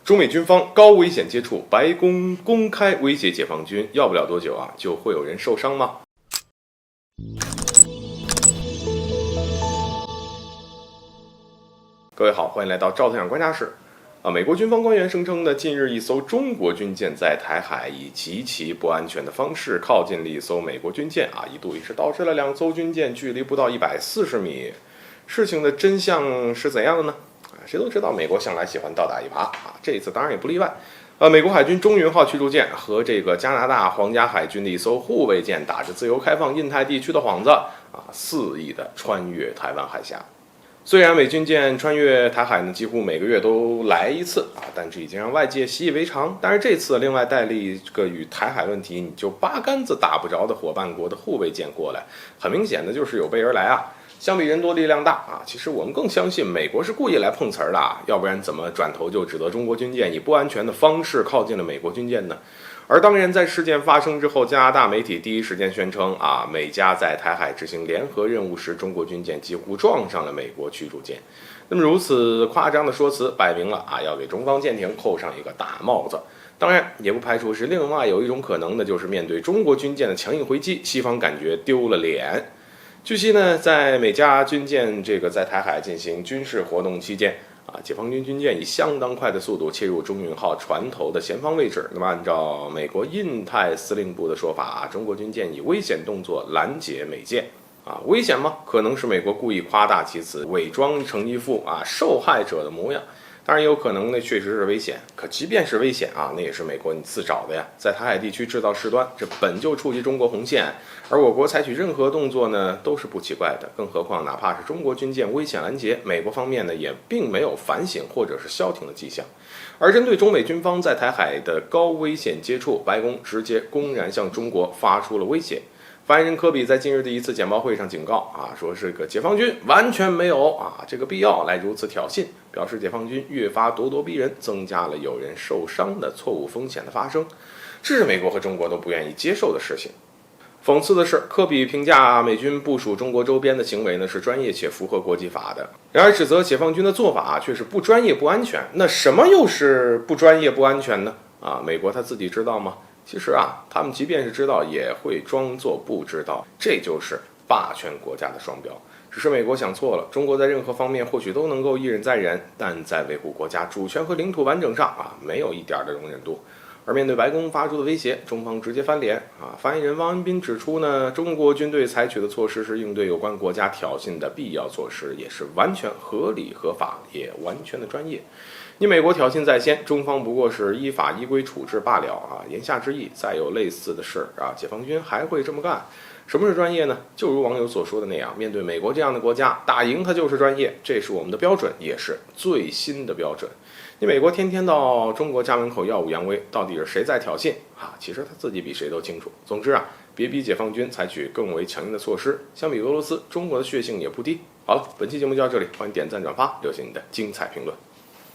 中美军方高危险接触，白宫公开威胁解放军，要不了多久啊，就会有人受伤吗？各位好，欢迎来到赵特长观察室。美国军方官员声称呢，近日一艘中国军舰在台海以极其不安全的方式靠近了一艘美国军舰一度也是导致了两艘军舰距离不到140米。事情的真相是怎样的呢？谁都知道美国向来喜欢倒打一耙这一次当然也不例外。美国海军中云号驱逐舰和这个加拿大皇家海军的一艘护卫舰打着自由开放印太地区的幌子肆意的穿越台湾海峡。虽然美军舰穿越台海呢，几乎每个月都来一次但这已经让外界习以为常。但是这次另外带了一个与台海问题你就八竿子打不着的伙伴国的护卫舰过来，很明显的就是有备而来相比人多力量大其实我们更相信美国是故意来碰瓷儿的要不然怎么转头就指责中国军舰以不安全的方式靠近了美国军舰呢？而当然在事件发生之后，加拿大媒体第一时间宣称美加在台海执行联合任务时，中国军舰几乎撞上了美国驱逐舰。那么如此夸张的说辞，摆明了要给中方舰艇扣上一个大帽子。当然也不排除是另外有一种可能的，就是面对中国军舰的强硬回击，西方感觉丢了脸。据悉呢，在美加军舰在台海进行军事活动期间解放军军舰以相当快的速度切入中云号船头的前方位置。那么按照美国印太司令部的说法中国军舰以危险动作拦截美舰危险吗？可能是美国故意夸大其词，伪装成一副受害者的模样。当然也有可能呢，确实是危险。可即便是危险那也是美国你自找的呀。在台海地区制造事端，这本就触及中国红线，而我国采取任何动作呢，都是不奇怪的。更何况，哪怕是中国军舰危险拦截，美国方面呢，也并没有反省或者是消停的迹象。而针对中美军方在台海的高危险接触，白宫直接公然向中国发出了威胁。发言人科比在近日的一次简报会上警告说是个解放军完全没有这个必要来如此挑衅，表示解放军越发咄咄逼人，增加了有人受伤的错误风险的发生，这是美国和中国都不愿意接受的事情。讽刺的是，科比评价美军部署中国周边的行为呢是专业且符合国际法的，然而指责解放军的做法却是不专业不安全。那什么又是不专业不安全呢？美国他自己知道吗？其实他们即便是知道，也会装作不知道，这就是霸权国家的双标。只是美国想错了，中国在任何方面或许都能够一忍再忍，但在维护国家主权和领土完整上没有一点的容忍度。而面对白宫发出的威胁，中方直接翻脸发言人汪文斌指出呢，中国军队采取的措施是应对有关国家挑衅的必要措施，也是完全合理合法，也完全的专业。你美国挑衅在先，中方不过是依法依规处置罢了言下之意，再有类似的事解放军还会这么干。什么是专业呢？就如网友所说的那样，面对美国这样的国家，打赢它就是专业，这是我们的标准，也是最新的标准。你美国天天到中国家门口耀武扬威，到底是谁在挑衅其实他自己比谁都清楚。总之别逼解放军采取更为强硬的措施。相比俄罗斯，中国的血性也不低。好了，本期节目就到这里，欢迎点赞转发，留下你的精彩评论。